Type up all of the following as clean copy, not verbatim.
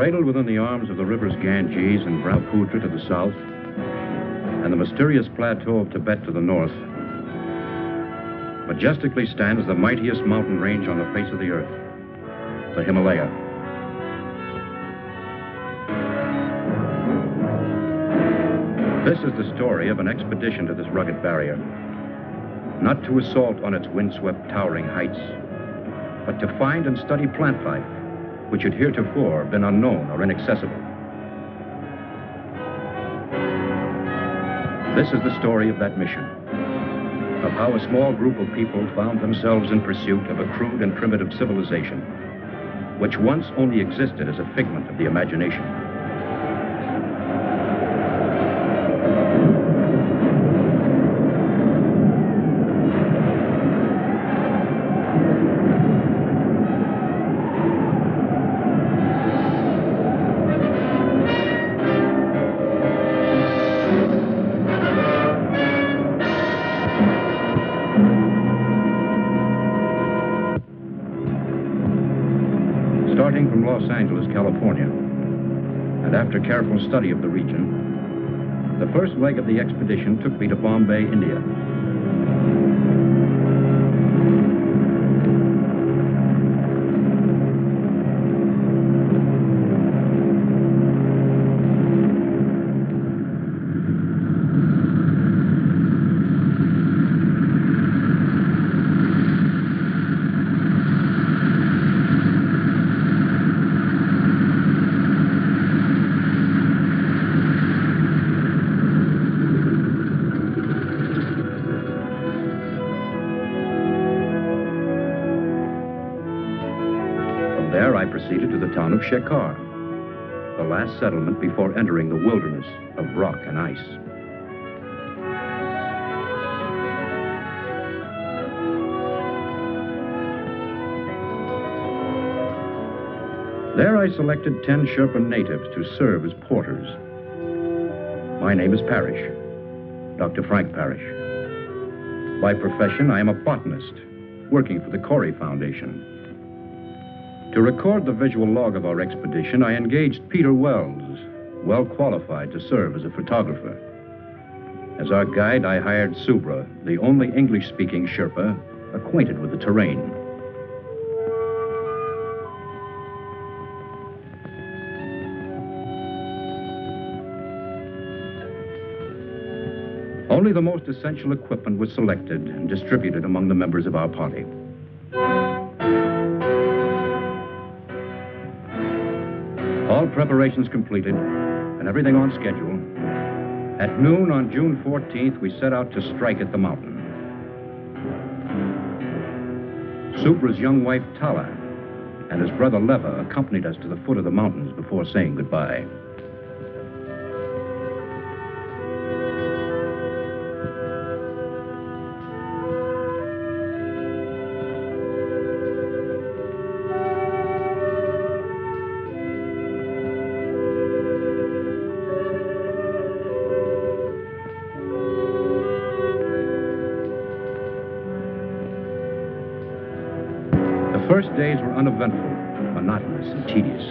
Cradled within the arms of the rivers Ganges and Brahmaputra to the south, and the mysterious plateau of Tibet to the north, majestically stands the mightiest mountain range on the face of the earth, the Himalaya. This is the story of an expedition to this rugged barrier, not to assault on its windswept, towering heights, but to find and study plant life, which had heretofore been unknown or inaccessible. This is the story of that mission, of how a small group of people found themselves in pursuit of a crude and primitive civilization, which once only existed as a figment of the imagination. Starting from Los Angeles, California, and after careful study of the region, the first leg of the expedition took me to Bombay, India. There I proceeded to the town of Shekhar, the last settlement before entering the wilderness of rock and ice. There I selected 10 Sherpa natives to serve as porters. My name is Parrish, Dr. Frank Parrish. By profession, I am a botanist, working for the Corey Foundation. To record the visual log of our expedition, I engaged Peter Wells, well qualified to serve as a photographer. As our guide, I hired Subra, the only English-speaking Sherpa acquainted with the terrain. Only the most essential equipment was selected and distributed among the members of our party. All preparations completed, and everything on schedule, at noon on June 14th, we set out to strike at the mountain. Subra's young wife, Tala, and his brother Leva accompanied us to the foot of the mountains before saying goodbye. The first days were uneventful, monotonous, and tedious.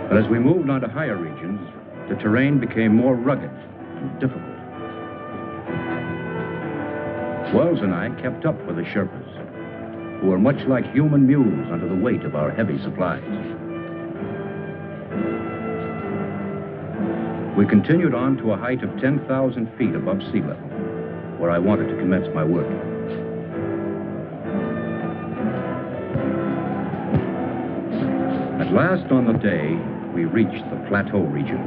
But as we moved on to higher regions, the terrain became more rugged and difficult. Wells and I kept up with the Sherpas, who were much like human mules under the weight of our heavy supplies. We continued on to a height of 10,000 feet above sea level, where I wanted to commence my work. At last on the day, we reached the plateau region.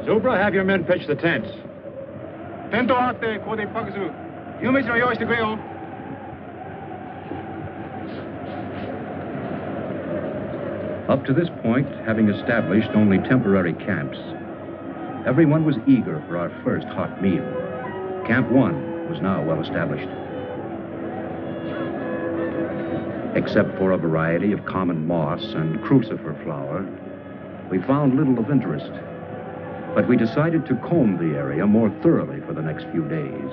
Subra, have your men pitch the tents. Up to this point, having established only temporary camps, everyone was eager for our first hot meal. Camp 1 was now well established. Except for a variety of common moss and crucifer flower, we found little of interest. But we decided to comb the area more thoroughly for the next few days.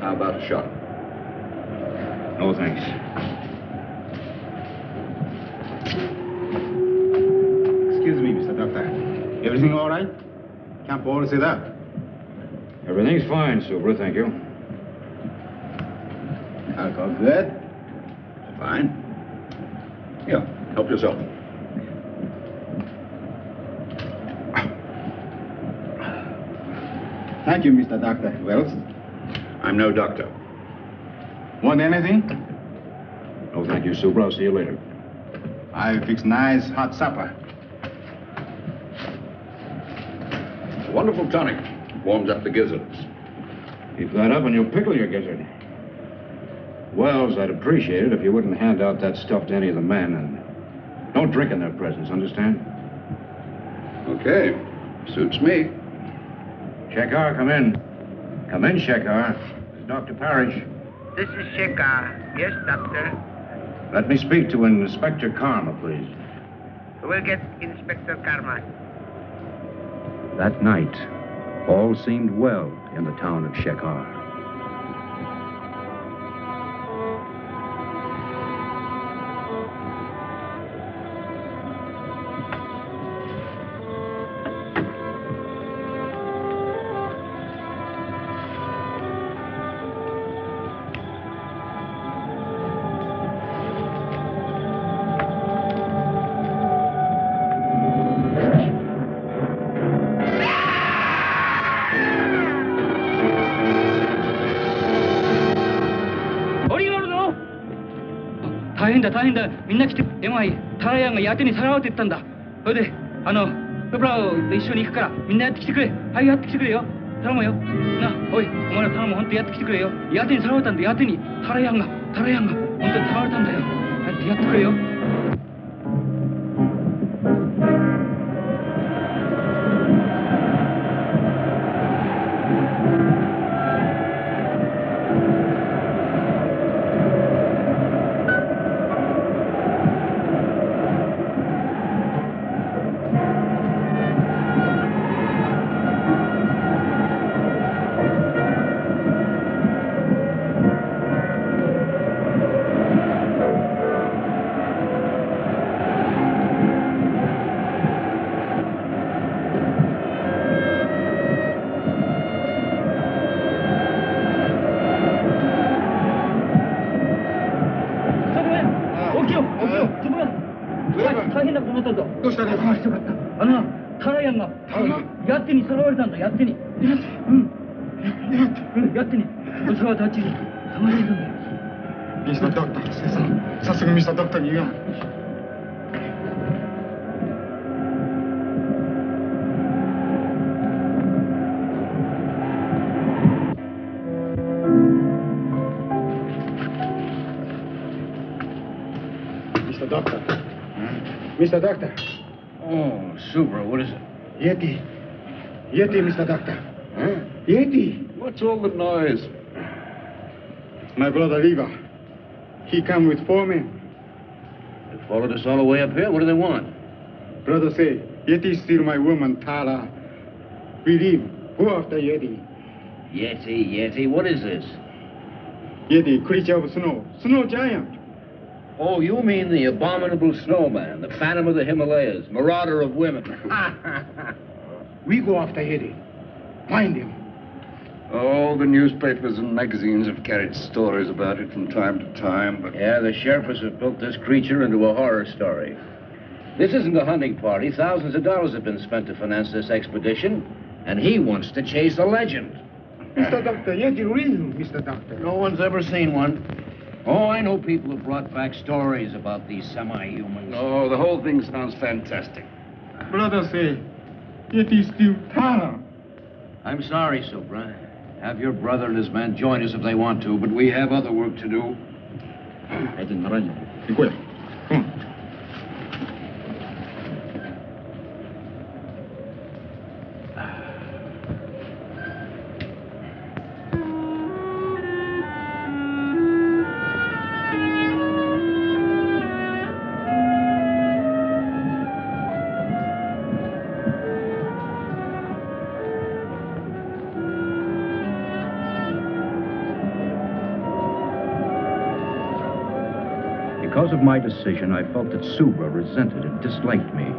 How about a shot? No, thanks. Excuse me, Mr. Doctor. Everything all right? Can't all say that. Everything's fine, Subra, thank you. Alcohol good? Fine. Here, help yourself. Thank you, Mr. Doctor. Wells, I'm no doctor. want anything? No, thank you, Subra. I'll see you later. I fix nice hot supper. Wonderful tonic. Warms up the gizzards. Keep that up and you'll pickle your gizzard. Wells, I'd appreciate it if you wouldn't hand out that stuff to any of the men, and don't drink in their presence, understand? Okay. Suits me. Shekhar, come in. Come in, Shekhar. This is Dr. Parrish. This is Shekhar. Yes, doctor. Let me speak to Inspector Karma, please. We'll get Inspector Karma. That night, all seemed well in the town of Shekhar.大変だみんな来て電話いいタラヤンがヤテにさらわれてったんだそれでプブラオと一緒に行くからみんなやってきてくれはいやってきてくれよ頼むよなおいお前ら頼む本当やってきてくれよヤテにさらわれたんだヤテにタラヤンが本当にさらわれたんだよやってくれよMr. Doctor,さすがMr. Doctorに言うやMr. Doctor. Mr. Doctor. Oh, Subra, what is it? Yeti. Yeti, Mr. Doctor. Huh? Yeti. What's all the noise? My brother Lever. He come with 4 men. They followed us all the way up here. What do they want? Brother say, Yeti steal my woman, Tara. We leave. Go after Yeti. Yeti, what is this? Yeti, creature of snow. Snow giant. Oh, you mean the Abominable Snowman, the Phantom of the Himalayas, marauder of women. We go after Yeti. Find him. Oh, the newspapers and magazines have carried stories about it from time to time, but... Yeah, the sheriffs have built this creature into a horror story. This isn't a hunting party. Thousands of dollars have been spent to finance this expedition, and he wants to chase a legend. Mr. Doctor, Yeti real, Mr. Doctor. No one's ever seen one. Oh, I know people have brought back stories about these semi-humans. Oh, the whole thing sounds fantastic. Brother say, Yeti steal Tara. I'm sorry, Subra. Have your brother and his men join us if they want to, but we have other work to do. Igual. Come on. because of my decision, I felt that Subra resented and disliked me.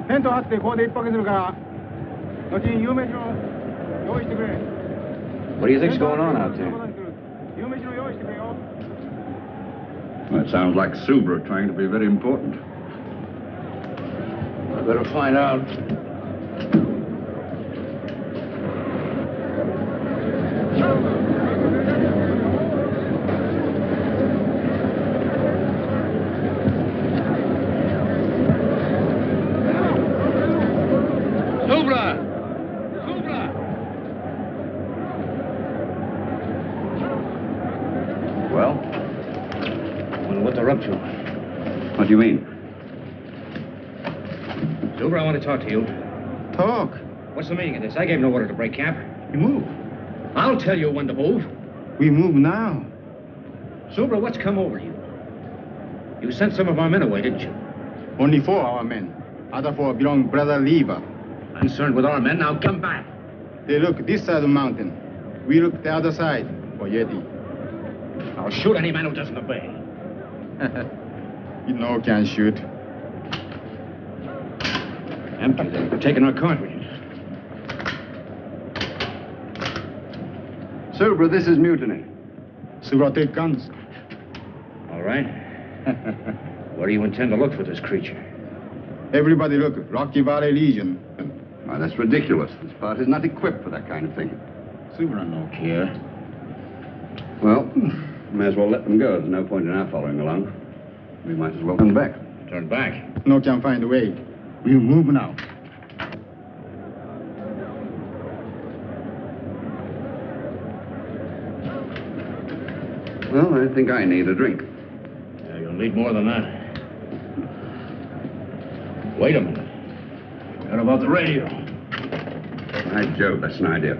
テント張ってここで一泊するから後に夕飯を用意してくれ。 What do you think's going on out there? 夕飯の用意してくれよ。 Well, it sounds like Subra trying to be very important. I better find out. What do you mean? Subra, I want to talk to you. Talk. What's the meaning of this? I gave no order to break camp. You move. I'll tell you when to move. We move now. Subra, what's come over you? You sent some of our men away, didn't you? Only 4 our men. Other 4 belong Brother Lever. Concerned with our men, now come back. They look this side of the mountain. We look the other side for Yeti. I'll shoot any man who doesn't obey. You know can shoot. Empty. They're taking our cartridges. Subra, this is Mutiny. Subra take guns. All right. Where do you intend to look for this creature? Everybody look, Rocky Valley Legion. Why, that's ridiculous. This part is not equipped for that kind of thing. Subra no care. Well, may as well let them go. There's no point in our following along. We might as well turn back. Turn back. No can find a way. We move now. Well, I think I need a drink. Yeah, you'll need more than that. Wait a minute. What about the radio? By Jove, that's an idea.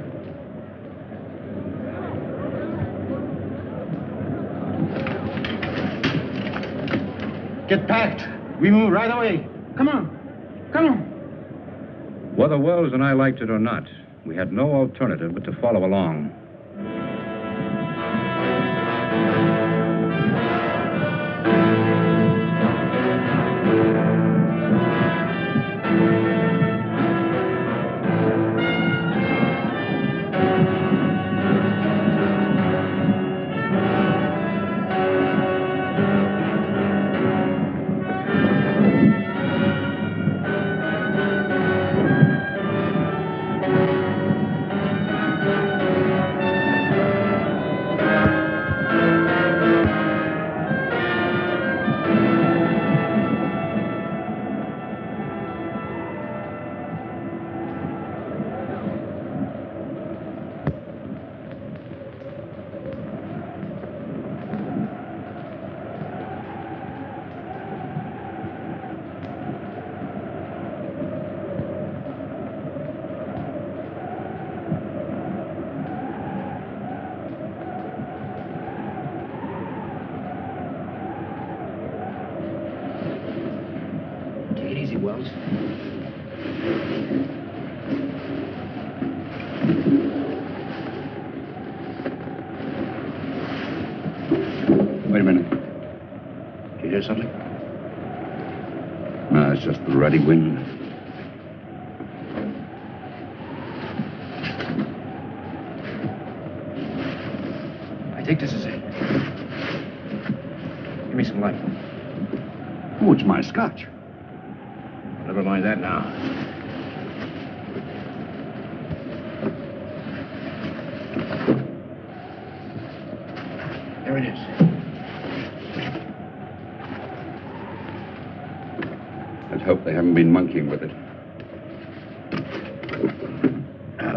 Get packed. We move right away. Come on. Come on. Whether Wells and I liked it or not, we had no alternative but to follow along. Wells. Wait a minute. Did you hear something? No, it's just the ruddy wind. I think this is it. Give me some light. Oh, it's my scotch. Never mind that now. There it is. Let's hope they haven't been monkeying with it.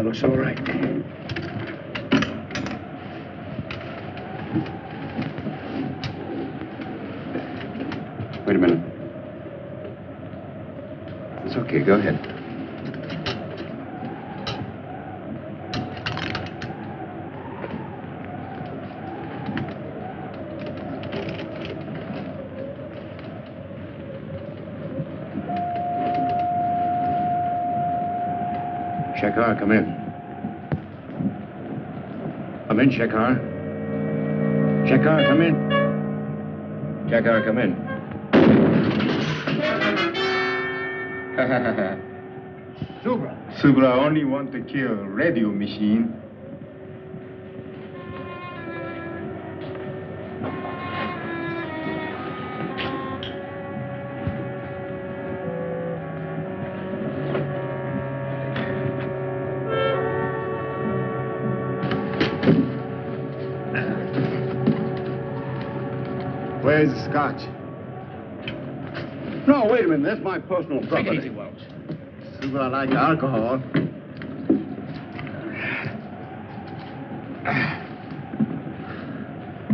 Looks all right. Wait a minute. It's okay, go ahead. Shekhar, come in. Come in, Shekhar. Shekhar, come in. Shekhar, come in. Subra only want to kill radio machine. Where's the scotch? No, wait a minute. That's my personal property. Take it easy, Wells. Subra like alcohol.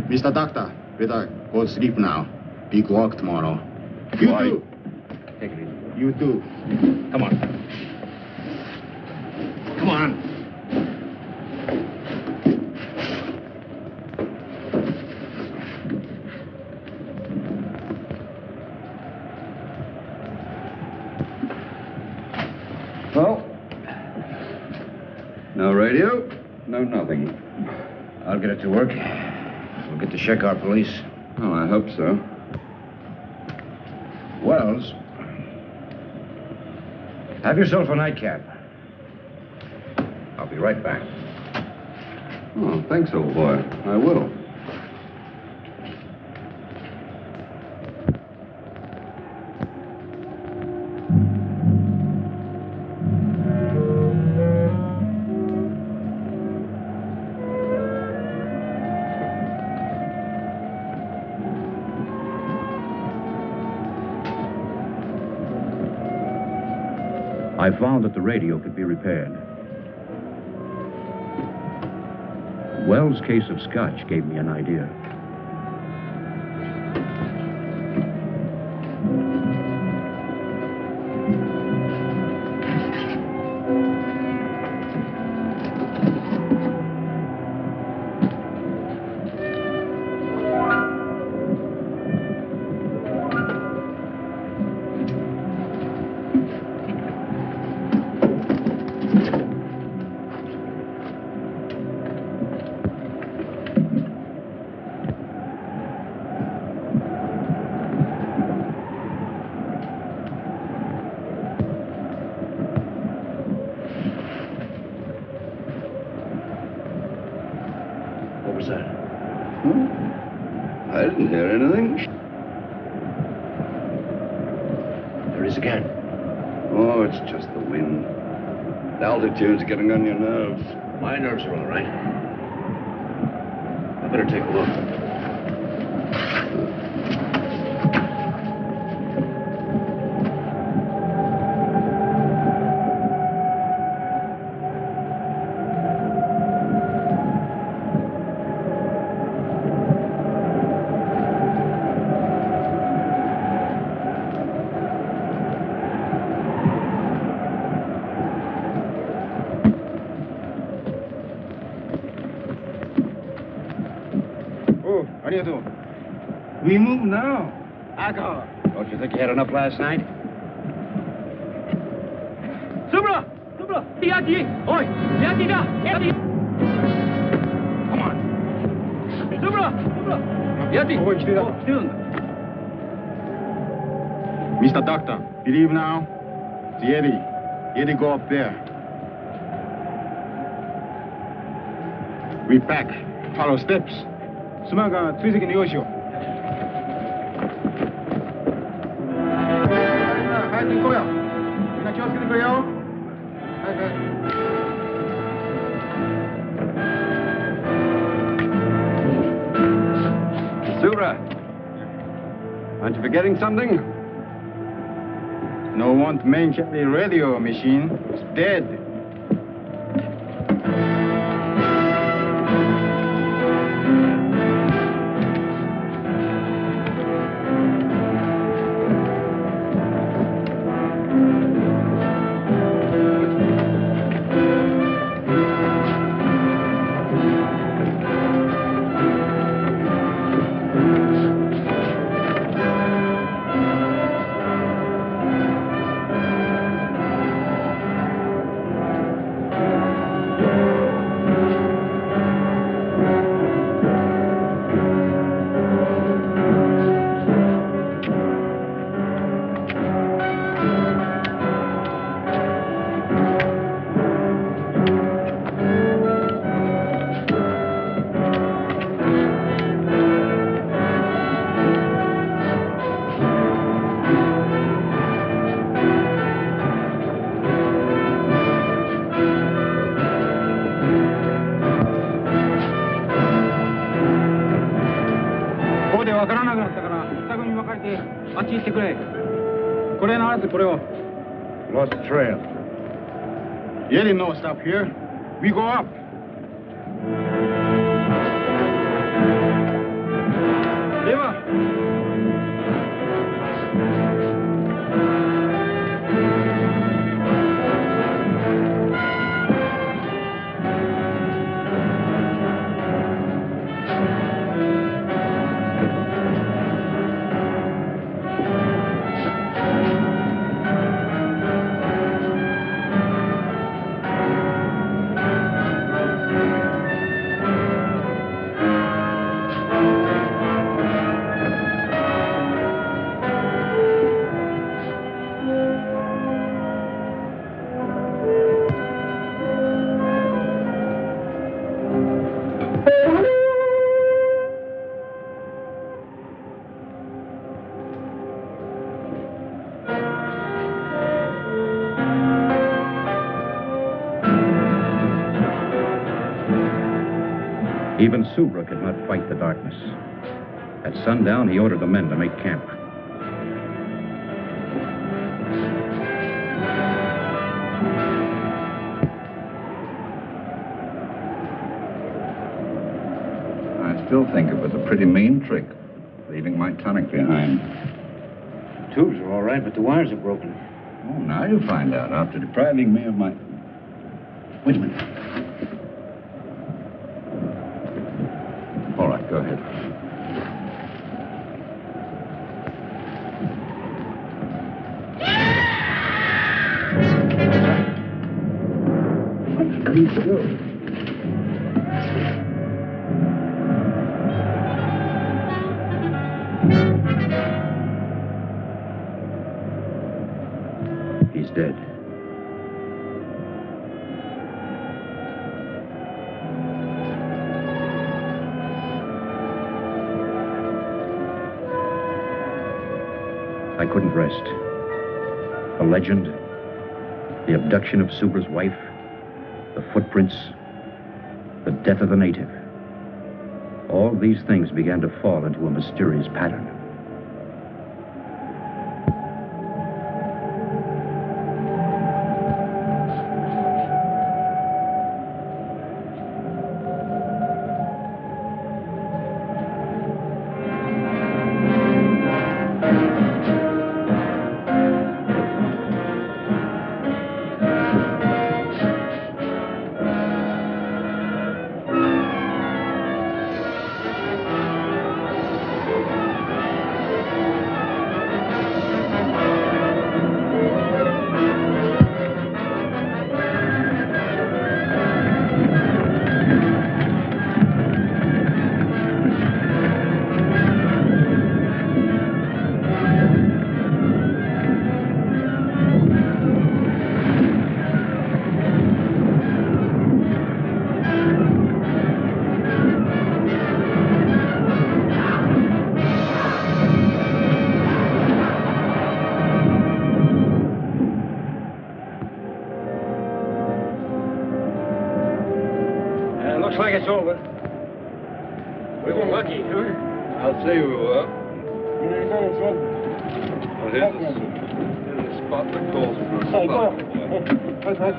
Mr. Doctor, better go to sleep now. Big work tomorrow. You Why? too. Take it easy. You too. Come on. Come on. Well, no radio, no nothing. I'll get it to work. We'll get the Shekhar police. Oh, I hope so. Wells, have yourself a nightcap. I'll be right back. Oh, thanks, old boy. I will. I found that the radio could be repaired. Wells' case of scotch gave me an idea. What was that? I didn't hear anything. There it is again. Oh, it's just the wind. The altitude's getting on your nerves. My nerves are all right. I better take a look. Oh, arigato. We move now. Alcohol. Don't you think you had enough last night? Subra! Subra! Yeti! Oi! Yeti da! Yeti! Come on. Subra! Subra! Yeti! Oh, it's there. Still. Mr. Doctor, believe now? The Yeti. Yeti go up there. We back. Follow steps. すまんが追跡の用意しよう。早く行こうよ。みんな気をつけてくれよ。早く。Aren't you forgetting something? No want main carry radio machine. It's dead. Lost the trail. Yeti no stop here. We go up. Even Subra could not fight the darkness. At sundown, he ordered the men to make camp. I still think it was a pretty mean trick, leaving my tonic behind. The tubes are all right, but the wires are broken. Oh, now you find out, after depriving me of my... Wait a minute. All right, go ahead. Please go. He's dead. I couldn't rest. The legend, the abduction of Subra's wife, the footprints, the death of the native. All these things began to fall into a mysterious pattern. Looks like it's over. We were lucky, huh? I'll say we were. You ain't going so spot that calls for a さあ行こうよ。 spot. 早く早く。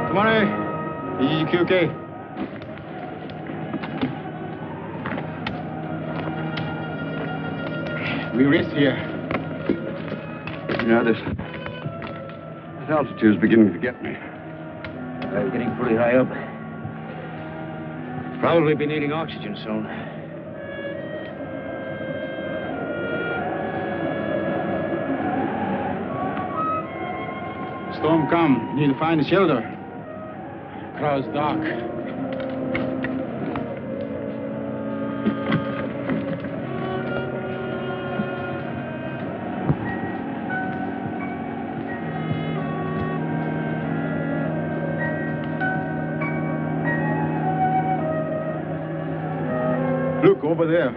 止まれ。一時休憩。 We rest here. Yeah, this altitude's beginning to get me. We're getting pretty high up. Probably be needing oxygen soon. Storm come. Need to find a shelter. Crowd's dark. Look over there.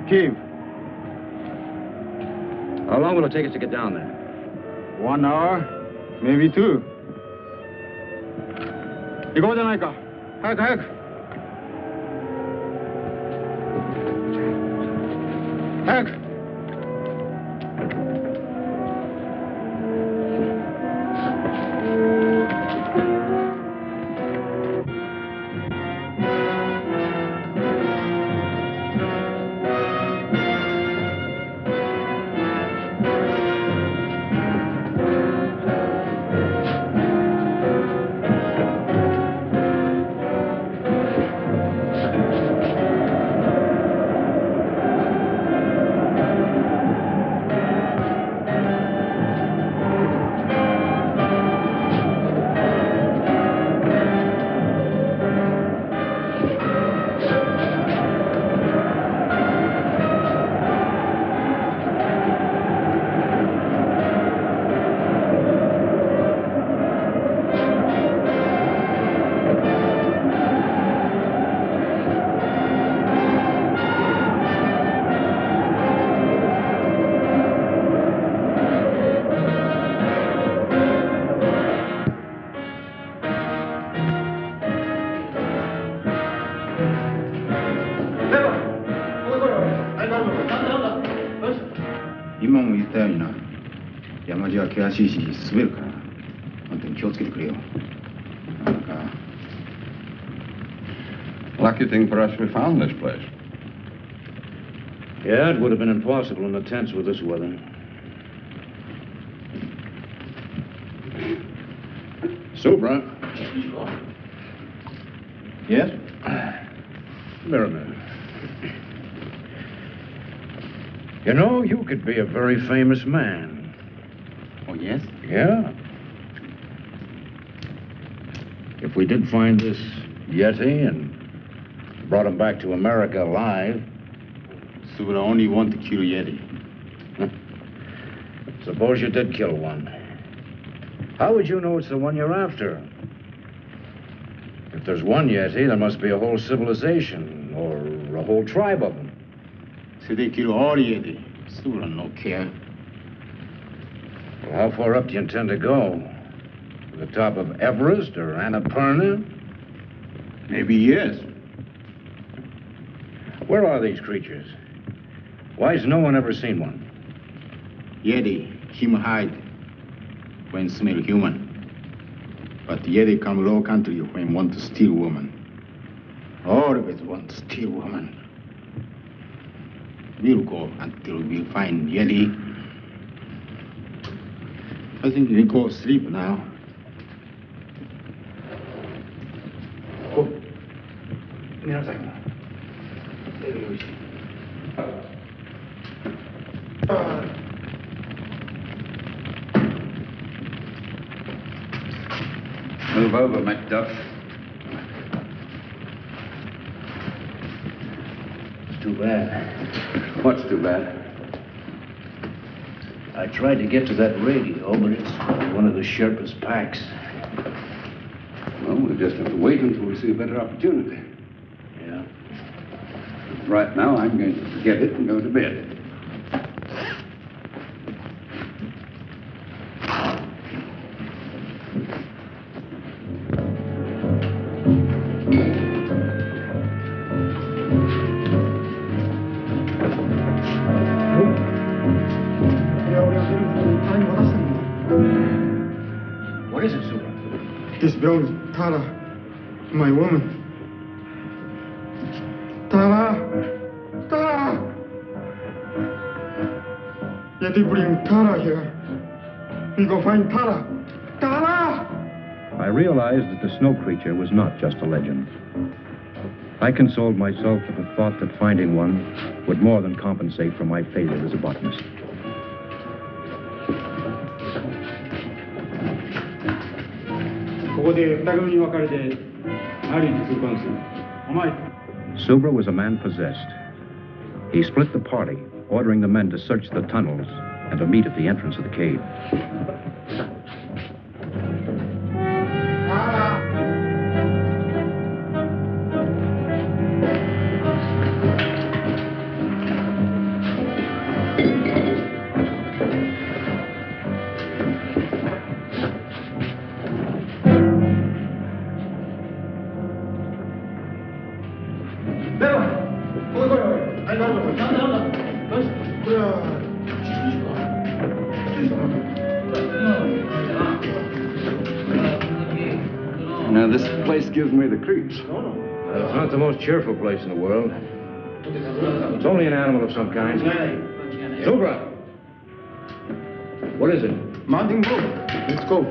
Cave. How long will it take us to get down there? 1 hour, maybe 2. 行こうじゃないか。早く早く。早く。 今も言ったようにな、山路は険しいし滑るから、本当に気をつけてくれよ。なんか。 Lucky thing for us we found this place. Yeah, it would have been impossible in the tents with this weather. Soup, huh? Yes? There a minute. You know, you could be a very famous man. Oh, yes? Yeah. If we did find this Yeti and brought him back to America alive. So we only want to kill Yeti. Suppose you did kill one. How would you know it's the one you're after? If there's one Yeti, there must be a whole civilization or a whole tribe of them. So they kill all Yeti. So we don't care. Well, how far up do you intend to go? To the top of Everest or Annapurna? Maybe yes. Where are these creatures? Why has no one ever seen one? Yeti, him hide when smell human. But Yeti come low country when want to steal woman. Always want to steal woman. We'll go until we find Yeti. I think we go sleep now. Go. Move over, Macduff. too bad. What's too bad? I tried to get to that radio, but it's one of the Sherpa's packs. Well, we'll just have to wait until we see a better opportunity. Yeah. Right now, I'm going to forget it and go to bed. What is it, Super? This belongs to Tara, my woman. Tara! Tara! Yeti bring Tara here. We go find Tara. Tara! I realized that the snow creature was not just a legend. I consoled myself with the thought that finding one would more than compensate for my failure as a botanist. Subra was a man possessed. He split the party, ordering the men to search the tunnels and to meet at the entrance of the cave. Now, this place gives me the creeps. It's not the most cheerful place in the world. It's only an animal of some kind. Subra! What is it? Mountain Blue. Let's go.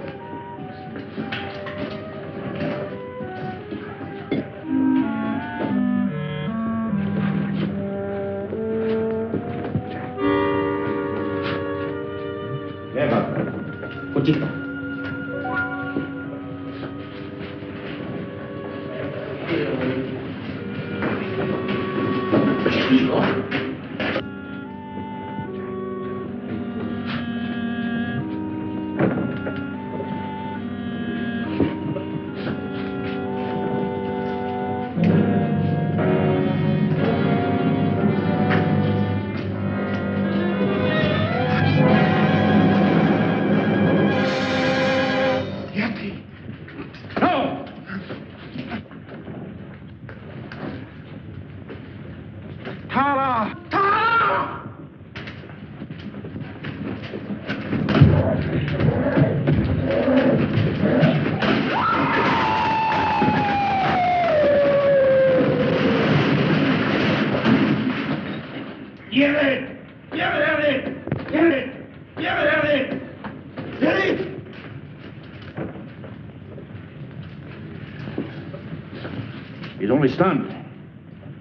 He's only stunned.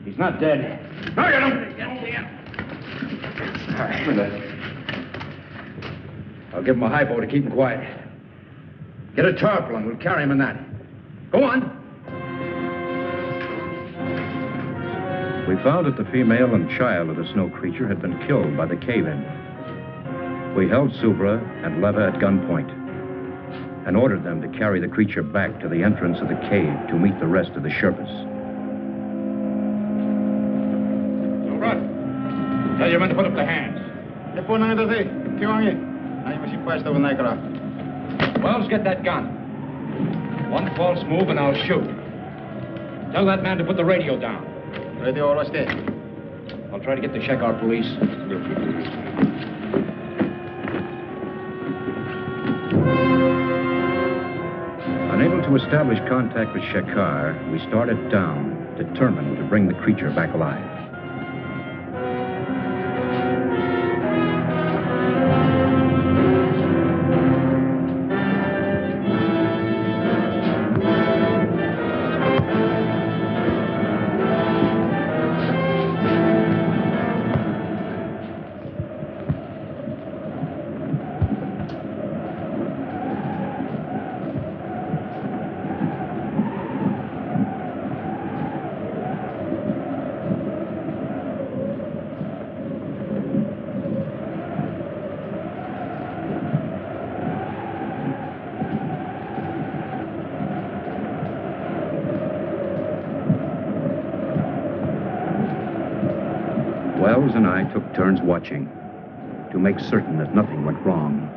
He's not dead. No, you don't. All right. I'll give him a hypo to keep him quiet. Get a tarpaulin. We'll carry him in that. Go on. We found that the female and child of the snow creature had been killed by the cave-in. We held Subra and Leva at gunpoint and ordered them to carry the creature back to the entrance of the cave to meet the rest of the Sherpas. Subra, tell your men to put up their hands. Wells, get that gun. One false move and I'll shoot. Tell that man to put the radio down. I'll try to get the Shekar police. Unable to establish contact with Shekar, we started down, determined to bring the creature back alive. Wells and I took turns watching to make certain that nothing went wrong.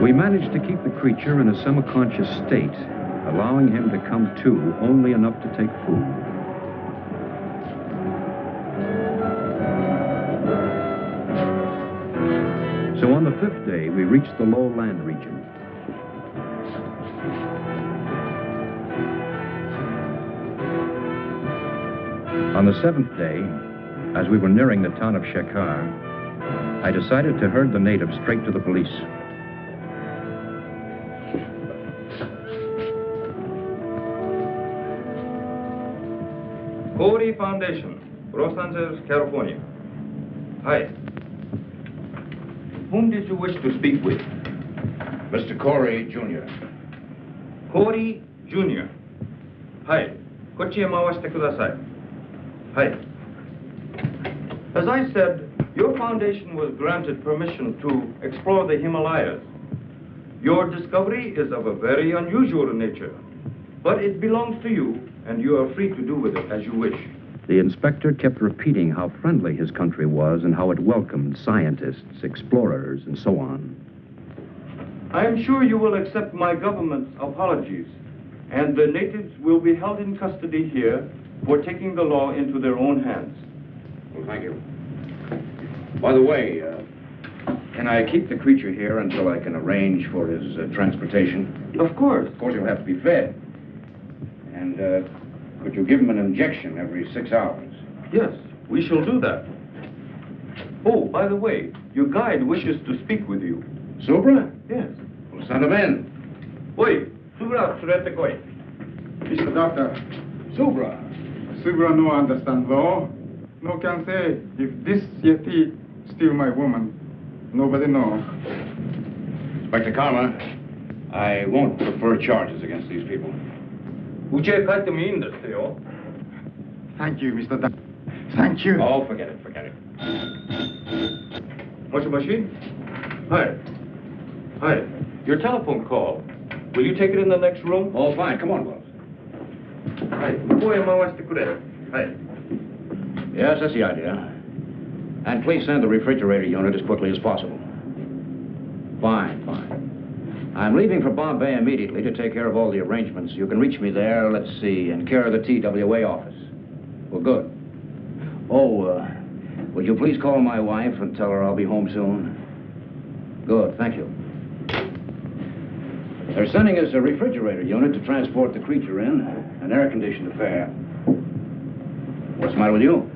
We managed to keep the creature in a semi-conscious state, allowing him to come to only enough to take food. So on the 5th day, we reached the low land region. On the 7th day, as we were nearing the town of Shekhar, I decided to herd the natives straight to the police. Corey Foundation, Los Angeles, California. Hi. Whom did you wish to speak with? Mr. Corey, Jr. Corey, Jr. はい。こっちへ回してください。はい。As I said, your foundation was granted permission to explore the Himalayas. Your discovery is of a very unusual nature, but it belongs to you, and you are free to do with it as you wish. The inspector kept repeating how friendly his country was and how it welcomed scientists, explorers, and so on. I am sure you will accept my government's apologies, and the natives will be held in custody here for taking the law into their own hands. Well, thank you. By the way, can I keep the creature here until I can arrange for his transportation? Of course. Of course, he'll have to be fed. And could you give him an injection every 6 hours? Yes, we shall do that. Oh, by the way, your guide wishes to speak with you. Subra? Yes. Well, send him in. Oi, Subra, surete koi. Mr. Doctor, Subra. Subra no understand law. No can say if this Yeti steal my woman. Nobody know. Inspector Karma, I won't prefer charges against these people. 우체에 갈 때면いいんですよ. Thank you, Mr. Doctor. Thank you. Oh, forget it, forget it. Moshi? Hi. Hi. Your telephone call. Will you take it in the next room? Oh, fine. Come on, Wells. Hi. 向こうへ回してくれ. Hi. Yes, that's the idea. And please send the refrigerator unit as quickly as possible. Fine, fine. I'm leaving for Bombay immediately to take care of all the arrangements. You can reach me there, let's see, in care of the TWA office. Well, good. Oh, would you please call my wife and tell her I'll be home soon? Good, thank you. They're sending us a refrigerator unit to transport the creature in, an air-conditioned affair. What's the matter with you?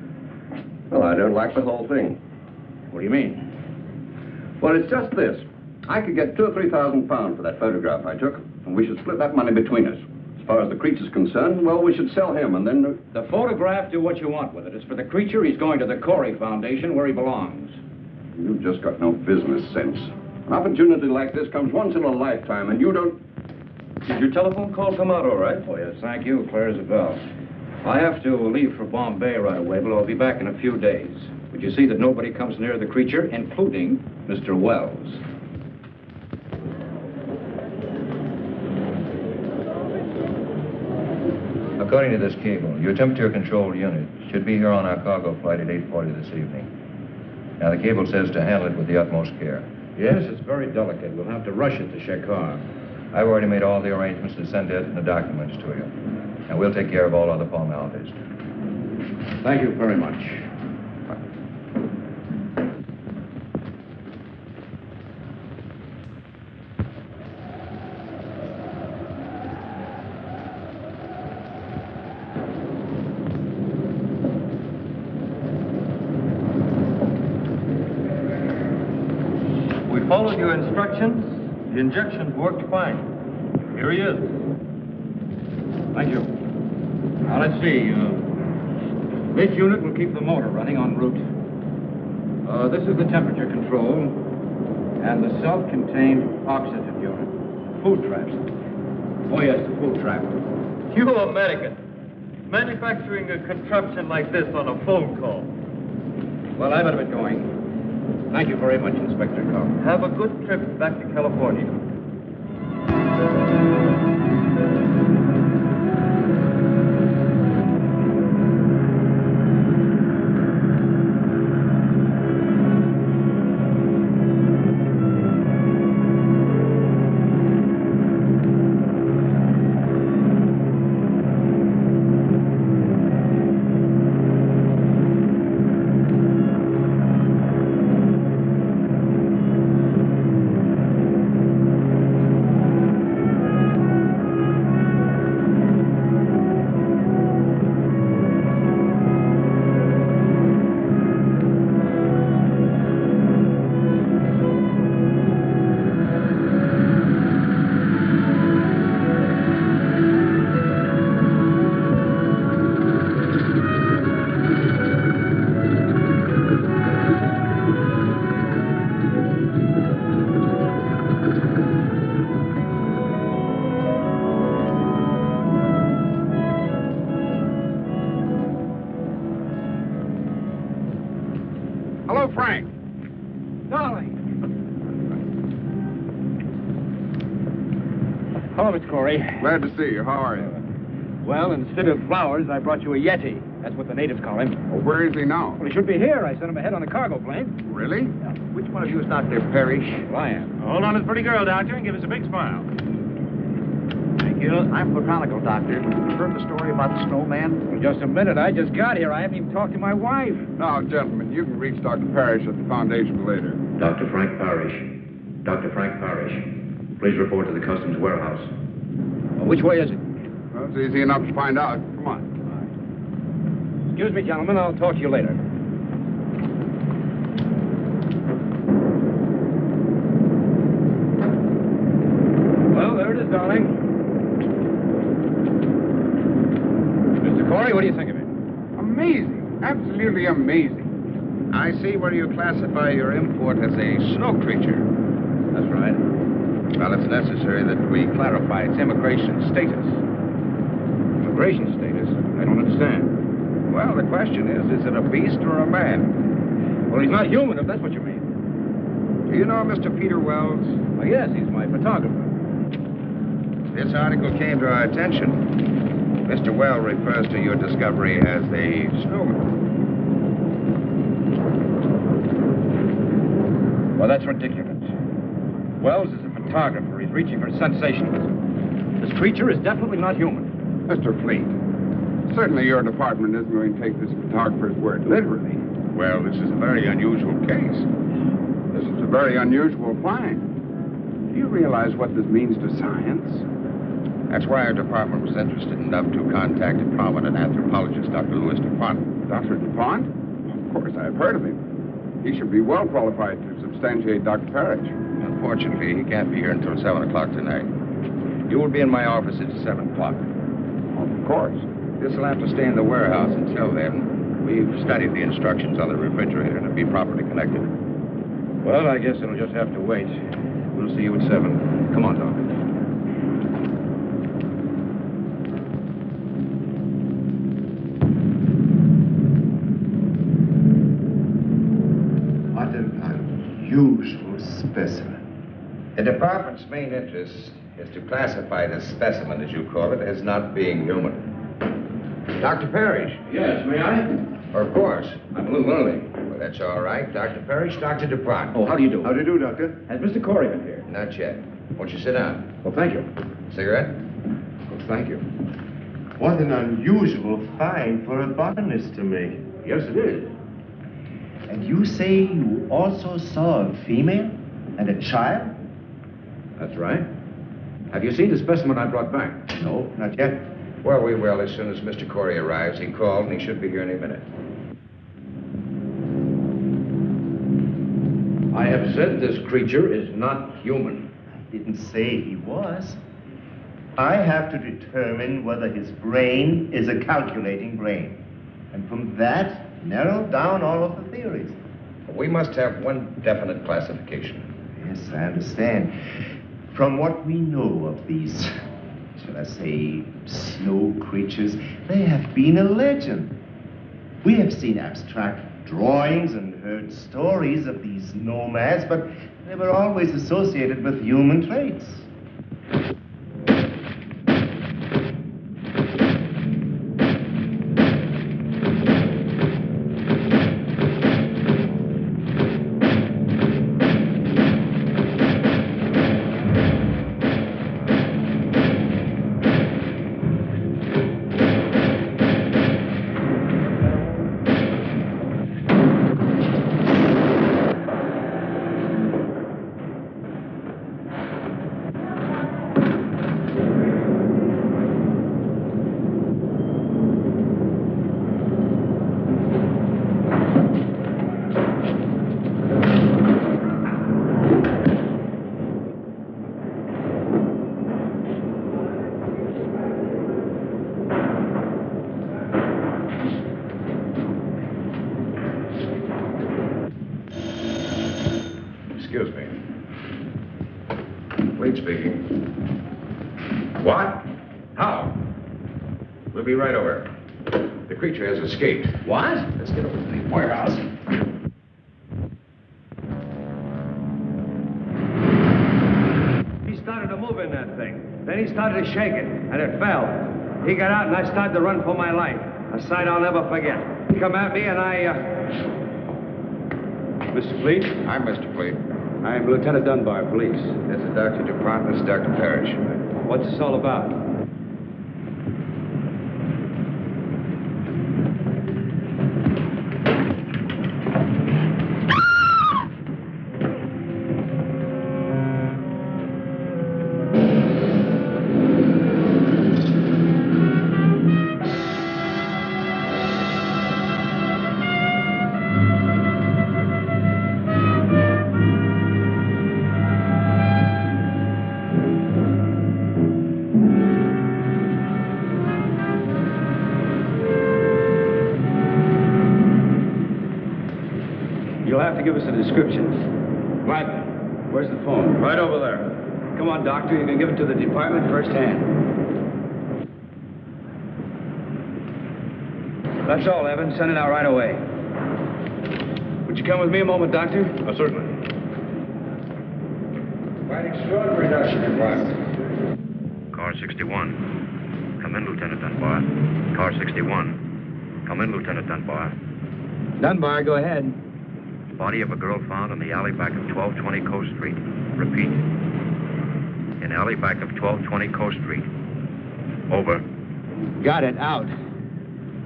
Well, I don't like the whole thing. What do you mean? Well, it's just this. I could get £2,000 or £3,000 for that photograph I took, and we should split that money between us. As far as the creature's concerned, well, we should sell him, and then... The photograph, do what you want with it. It's for the creature. He's going to the Corey Foundation, where he belongs. You've just got no business sense. An opportunity like this comes once in a lifetime, and you don't... Did your telephone call come out all right? Oh, yes, thank you. Clear as a bell. I have to leave for Bombay right away, but I'll be back in a few days. Would you see that nobody comes near the creature, including Mr. Wells? According to this cable, your temperature-controlled unit should be here on our cargo flight at 8:40 this evening. Now, the cable says to handle it with the utmost care. Yes, it's very delicate. We'll have to rush it to Shekhar. I've already made all the arrangements to send it and the documents to you. And we'll take care of all other formalities. Thank you very much. We followed your instructions. The injections worked fine. Here he is. Thank you. Now, let's see. This unit will keep the motor running en route. This is the temperature control and the self-contained oxygen unit. Food traps. Oh, yes, the food trap. You American. Manufacturing a contraption like this on a phone call. Well, I better be going. Thank you very much, Inspector Carr. Have a good trip back to California. Hello, Frank. Darling. Hello, Miss Corey. Glad to see you. How are you? Well, instead of flowers, I brought you a Yeti. That's what the natives call him. Well, where is he now? Well, he should be here. I sent him ahead on a cargo plane. Really? Which one of you is Dr. Parrish? Well, I am. Hold on to the pretty girl, Doctor, and give us a big smile. Thank you. I'm botanical doctor. You heard the story about the snowman? Well, just a minute. I just got here. I haven't even talked to my wife. Now, gentlemen, you can reach Dr. Parrish at the Foundation later. Dr. Frank Parrish. Dr. Frank Parrish. Please report to the customs warehouse. Well, which way is it? Well, it's easy enough to find out. Come on. Excuse me, gentlemen. I'll talk to you later. Well, there it is, darling. Mr. Corey, what do you think of it? Amazing. Absolutely amazing. I see where you classify your import as a snow creature. That's right. Well, it's necessary that we clarify its immigration status. Immigration status? I don't understand. Well, the question is it a beast or a man? Well, he's not human, if that's what you mean. Do you know Mr. Peter Wells? Oh, yes, he's my photographer. This article came to our attention. Mr. Well refers to your discovery as a snowman. Well, that's ridiculous. Wells is a photographer. He's reaching for sensationalism. This creature is definitely not human. Mr. Fleet, certainly your department isn't going to take this photographer's word literally. Well, this is a very unusual case. This is a very unusual find. Do you realize what this means to science? That's why our department was interested enough to contact a prominent anthropologist, Dr. Louis DuPont. Dr. DuPont? Of course, I've heard of him. He should be well qualified to substantiate Dr. Parrish. Unfortunately, he can't be here until 7 o'clock tonight. You will be in my office at 7 o'clock. Of course. This will have to stay in the warehouse until then. We've studied the instructions on the refrigerator to be properly connected. Well, I guess it'll just have to wait. We'll see you at 7. Come on, Doc. What an unusual specimen. The department's main interest is to classify this specimen, as you call it, as not being human. Dr. Parrish. Yes, may I? Of course. I'm a little early. Well, that's all right. Dr. Parrish, Dr. DuPont. Oh, how do you do? How do you do, Doctor? Has Mr. Corey been here? Not yet. Won't you sit down? Well, thank you. Cigarette? Well, thank you. What an unusual find for a botanist to make. Yes, it is. And you say you also saw a female and a child? That's right. Have you seen the specimen I brought back? No, not yet. Well, we will as soon as Mr. Corey arrives. He called, and he should be here any minute. I have said this creature is not human. I didn't say he was. I have to determine whether his brain is a calculating brain. And from that, narrow down all of the theories. We must have one definite classification. Yes, I understand. From what we know of these, shall I say, snow creatures, they have been a legend. We have seen abstract drawings and heard stories of these nomads, but they were always associated with human traits. Excuse me. Wade speaking. What? How? We'll be right over. The creature has escaped. What? Let's get over to the warehouse. He started to move in that thing. Then he started to shake it, and it fell. He got out, and I started to run for my life. A sight I'll never forget. He come at me, and Mr. Fleet? I'm Mr. Fleet. I'm Lieutenant Dunbar, police. This is Dr. DuPont. This is Dr. Parrish. What's this all about? Give us a description. What? Where's the phone? Right over there. Come on, Doctor. You can give it to the department firsthand. That's all, Evan. Send it out right away. Would you come with me a moment, Doctor? Certainly. Quite extraordinary, Dr. DuPont. Car 61. Come in, Lieutenant Dunbar. Car 61. Come in, Lieutenant Dunbar. Dunbar, go ahead. Body of a girl found in the alley back of 1220 Coast Street. Repeat. In alley back of 1220 Coast Street. Over. Got it. Out.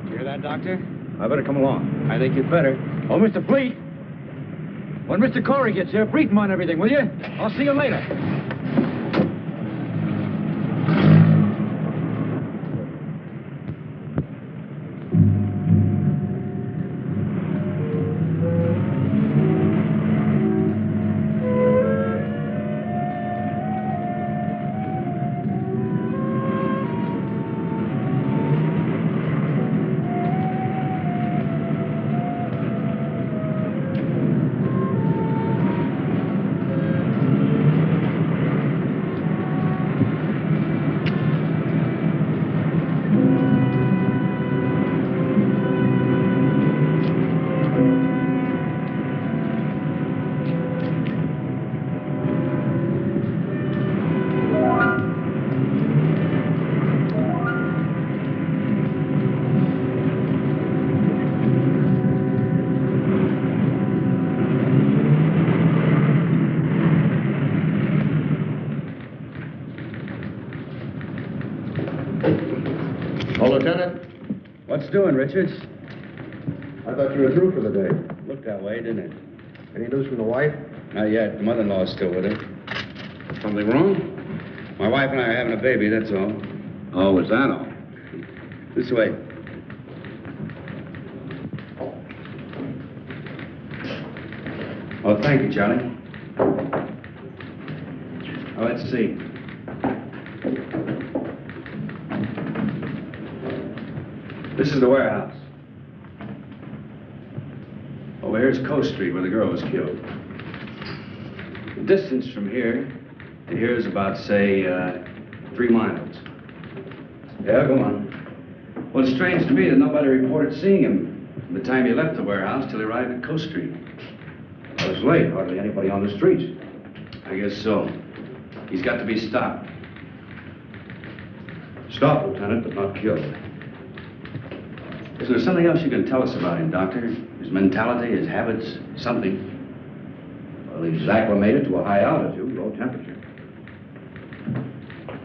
Hear that, Doctor? I better come along. I think you'd better. Oh, Mr. Fleet. When Mr. Corey gets here, brief him on everything, will you? I'll see you later. Lieutenant? What's doing, Richards? I thought you were through for the day. Looked that way, didn't it? Any news from the wife? Not yet. The mother-in-law's still with her. Something wrong? My wife and I are having a baby, that's all. Oh, is that all? This way. Oh, thank you, Charlie. Oh, let's see. This is the warehouse. Over here's Coast Street, where the girl was killed. The distance from here to here is about, say, 3 miles. Yeah, go on. Well, it's strange to me that nobody reported seeing him from the time he left the warehouse till he arrived at Coast Street. It was late. Hardly anybody on the streets. I guess so. He's got to be stopped. Stopped, Lieutenant, but not killed. Is there something else you can tell us about him, Doctor? His mentality, his habits, something? Well, he's acclimated to a high altitude, low temperature.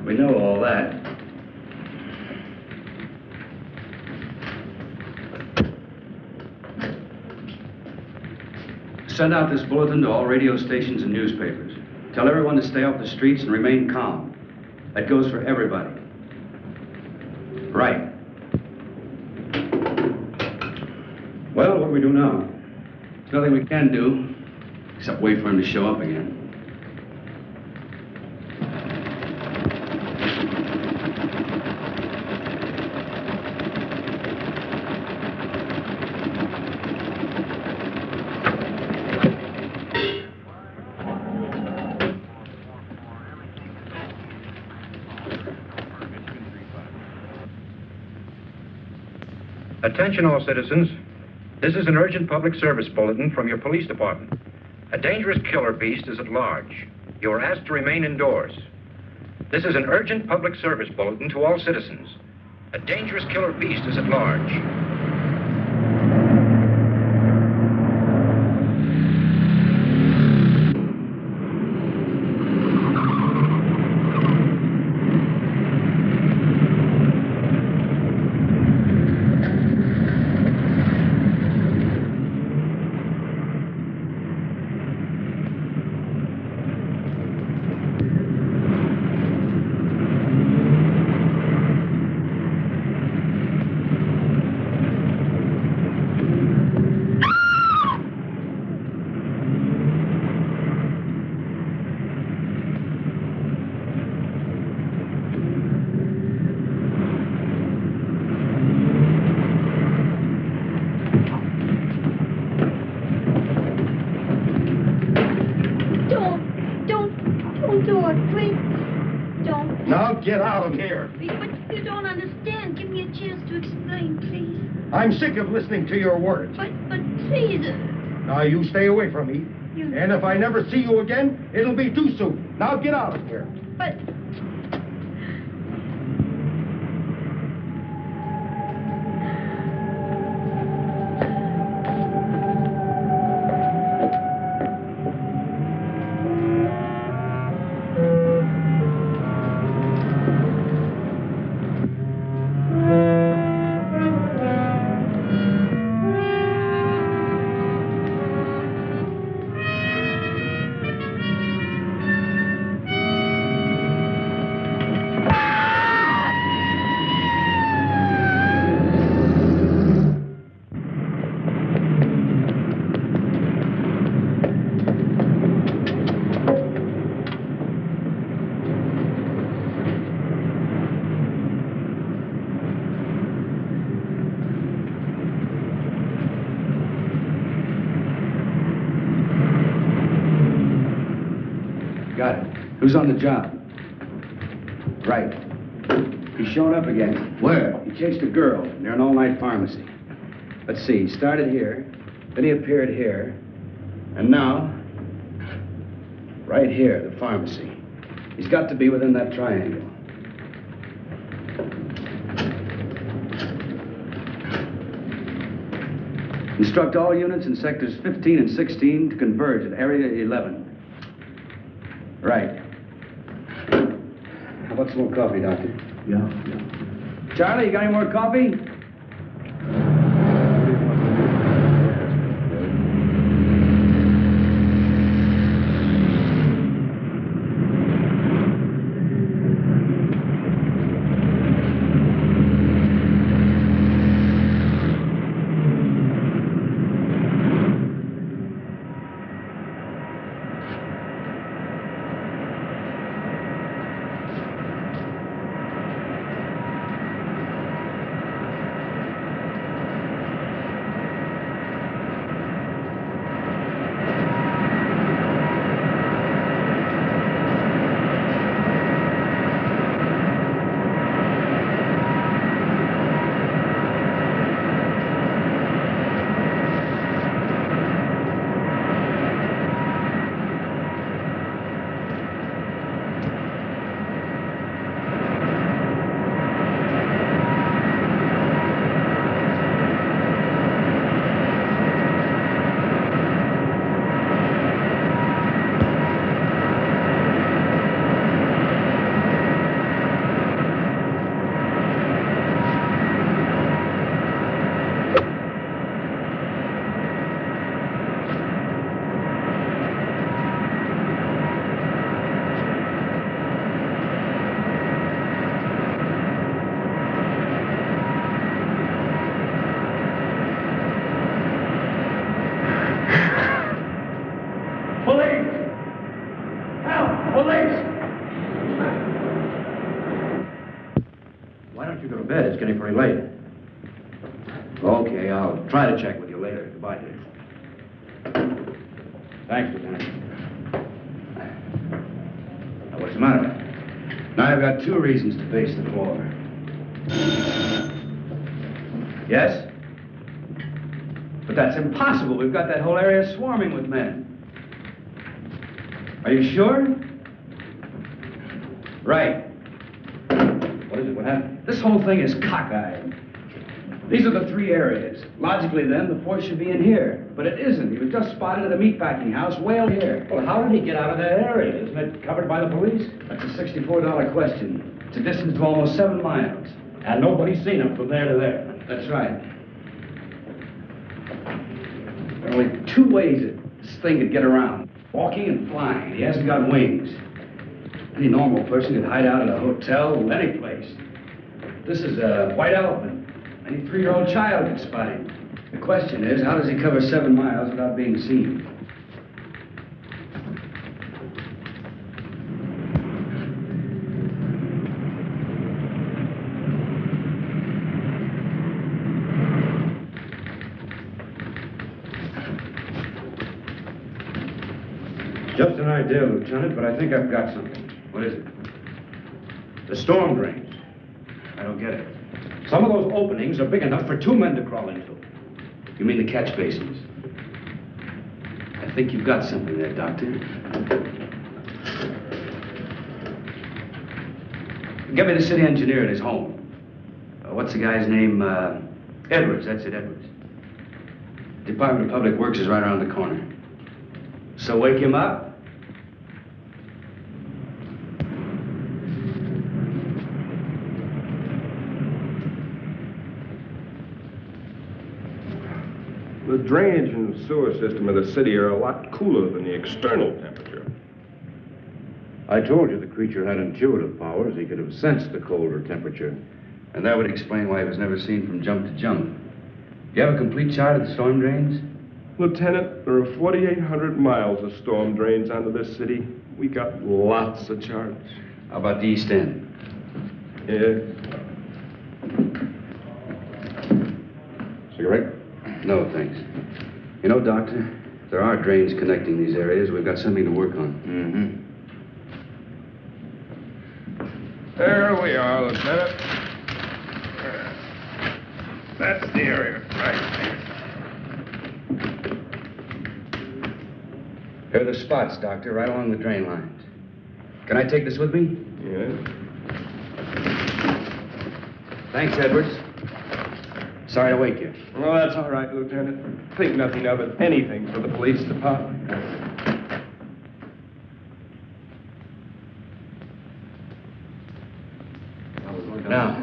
We know all that. Send out this bulletin to all radio stations and newspapers. Tell everyone to stay off the streets and remain calm. That goes for everybody. Right. Well, what do we do now? There's nothing we can do, except wait for him to show up again. Attention all citizens. This is an urgent public service bulletin from your police department. A dangerous killer beast is at large. You are asked to remain indoors. This is an urgent public service bulletin to all citizens. A dangerous killer beast is at large. Get out of here. But you don't understand. Give me a chance to explain, please. I'm sick of listening to your words. But please. Now, you stay away from me. And if I never see you again, it'll be too soon. Now, get out of here. But... Who's on the job? Right. He's showing up again. Where? He chased a girl near an all-night pharmacy. Let's see, he started here, then he appeared here, and now, right here, the pharmacy. He's got to be within that triangle. Instruct all units in sectors 15 and 16 to converge at area 11. Right. How about some more coffee, Doctor? Yeah. Charlie, you got any more coffee? getting pretty late. Okay, I'll try to check with you later. Goodbye, Dick. Thanks, Lieutenant. Now, what's the matter? Now, I've got 2 reasons to pace the floor. Yes? But that's impossible. We've got that whole area swarming with men. Are you sure? Right. What is it? What happened? This whole thing is cockeyed. These are the 3 areas. Logically, then, the force should be in here. But it isn't. He was just spotted at a meatpacking house way out here. Well, how did he get out of that area? Isn't it covered by the police? That's a $64 question. It's a distance of almost 7 miles. And nobody's seen him from there to there. That's right. There are only 2 ways that this thing could get around. Walking and flying. He hasn't got wings. Any normal person could hide out at a hotel or any place. This is a white elephant. Any 3-year-old child could spot him. The question is, how does he cover 7 miles without being seen? Just an idea, Lieutenant, but I think I've got something. What is it? The storm drains. I don't get it. Some of those openings are big enough for 2 men to crawl into. You mean the catch basins? I think you've got something there, Doctor. Get me the city engineer at his home. What's the guy's name? Edwards, that's it, Edwards. Department of Public Works is right around the corner. So wake him up. The drainage and sewer system of the city are a lot cooler than the external temperature. I told you the creature had intuitive powers. He could have sensed the colder temperature. And that would explain why he was never seen from jump to jump. Do you have a complete chart of the storm drains? Lieutenant, there are 4,800 miles of storm drains onto this city. We got lots of charts. How about the East End? Yeah. Cigarette? No, thanks. You know, Doctor, if there are drains connecting these areas, we've got something to work on. There we are, Lieutenant. That's the area, right. Here are the spots, Doctor, right along the drain lines. Can I take this with me? Yeah. Thanks, Edwards. Sorry to wake you. Well, that's all right, Lieutenant. Think nothing of it. Anything for the police department. Now,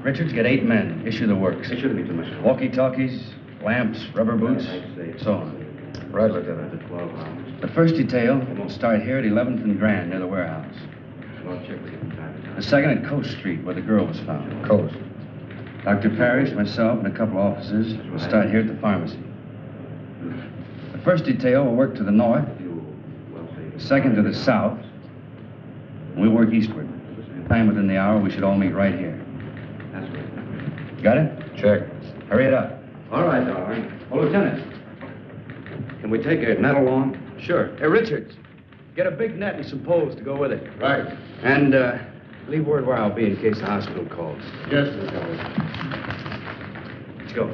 Richards, get 8 men. Issue the works. It shouldn't be too much. Walkie-talkies, lamps, rubber boots, so on. Right, Lieutenant. The first detail will start here at 11th and Grand, near the warehouse. I'll check with you from time to time. The second at Coast Street, where the girl was found. Coast. Dr. Parrish, myself, and a couple of officers will start here at the pharmacy. The first detail will work to the north, the second to the south, and we'll work eastward. Time within the hour, we should all meet right here. Got it? Check. Hurry it up. All right, darling. Oh, Lieutenant, can we take a net along? Sure. Hey, Richards, get a big net and some poles to go with it. Right. And leave word where I'll be in case the hospital calls. Yes, Lieutenant. Let's go.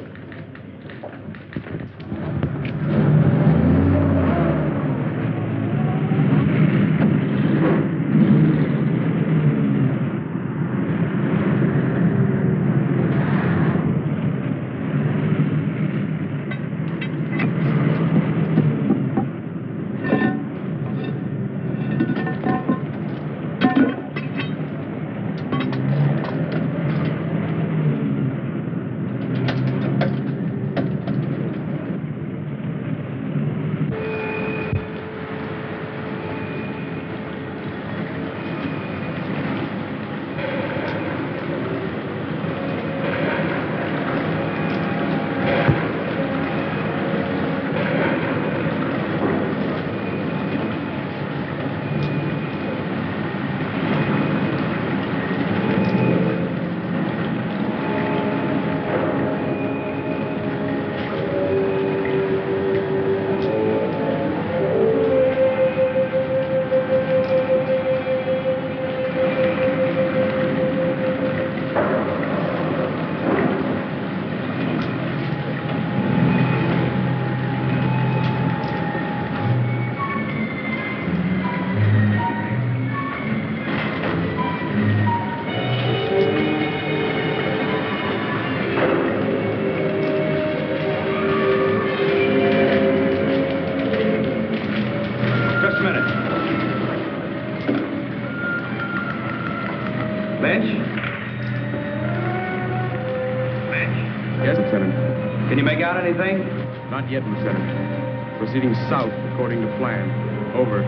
anything? Not yet, Lieutenant. Proceeding south according to plan. Over.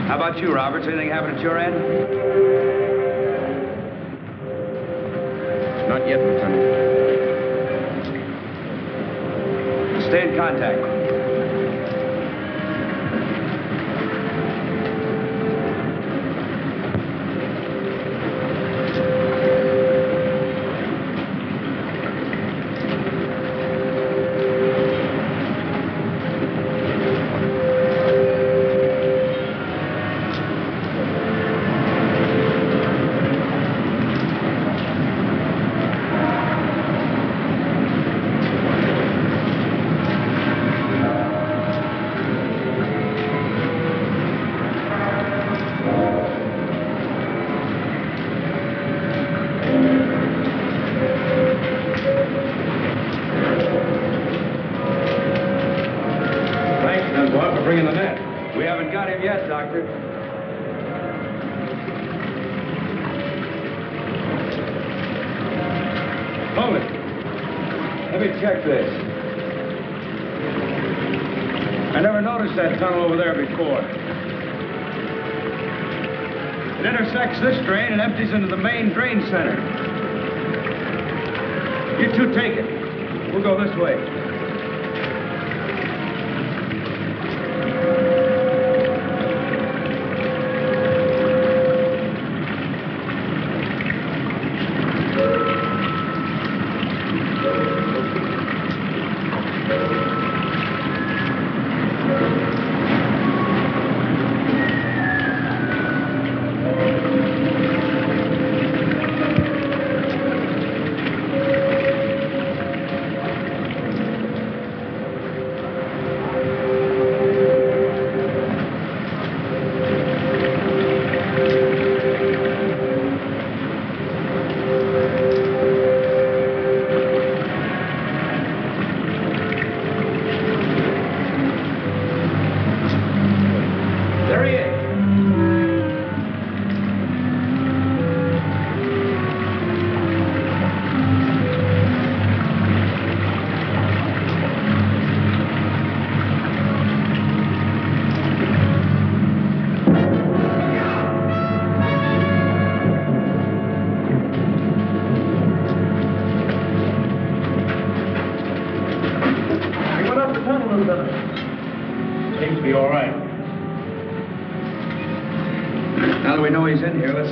How about you, Roberts? Anything happen at your end? Not yet, Lieutenant. Stay in contact. This drain and empties into the main drain center. You two take it. We'll go this way.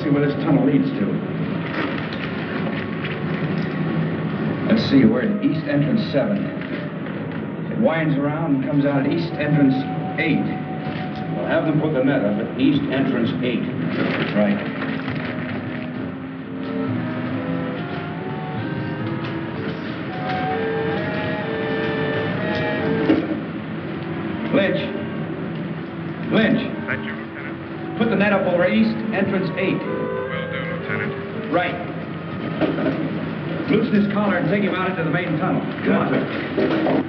See where this tunnel leads to. Let's see, we're at East Entrance 7. It winds around and comes out at East Entrance 8. We'll have them put the net up at East Entrance 8. Right. Lynch. Thank you, Lieutenant. Put the net up over East Entrance 8. Will do, Lieutenant. Right. Loosen his collar and take him out into the main tunnel. Come on.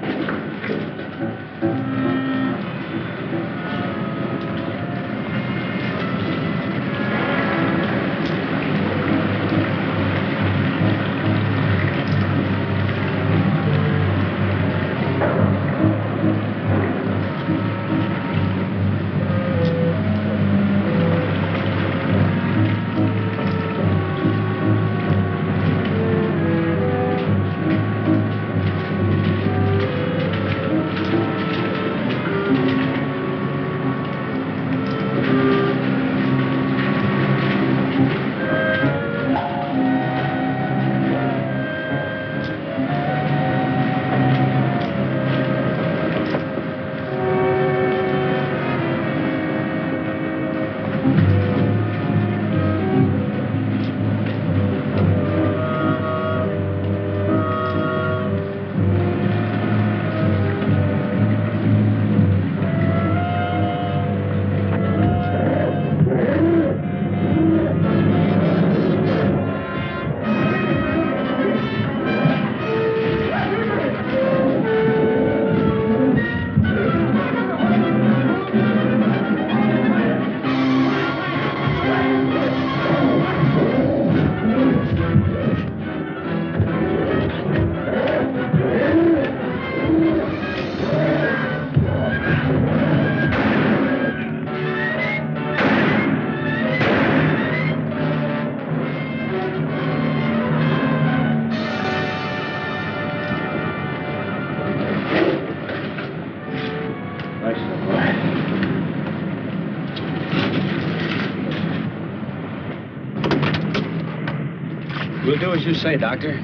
We'll do as you say, Doctor.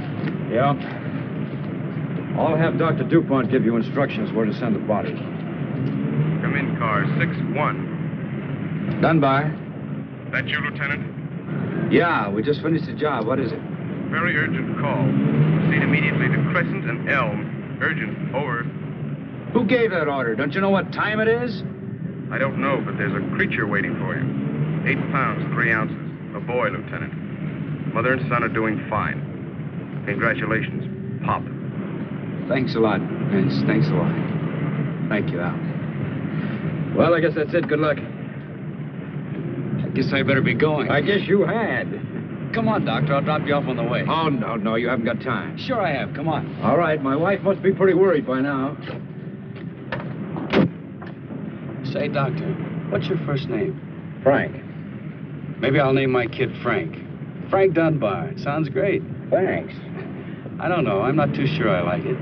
Yeah. I'll have Dr. DuPont give you instructions where to send the body. Come in, car 6-1. Dunbar? That you, Lieutenant? Yeah, we just finished the job. What is it? Very urgent call. Proceed immediately to Crescent and Elm. Urgent. Over. Who gave that order? Don't you know what time it is? I don't know, but there's a creature waiting for you. 8 pounds, 3 ounces. A boy, Lieutenant. Mother and son are doing fine. Congratulations, Pop. Thanks a lot, Vince. Thanks a lot. Thank you, Al. Well, I guess that's it. Good luck. I guess I better be going. I guess you had. Come on, Doctor. I'll drop you off on the way. Oh, no, you haven't got time. Sure I have. Come on. All right, my wife must be pretty worried by now. Say, Doctor, what's your first name? Frank. Maybe I'll name my kid Frank. Frank Dunbar. Sounds great. Thanks. I don't know. I'm not too sure I like it.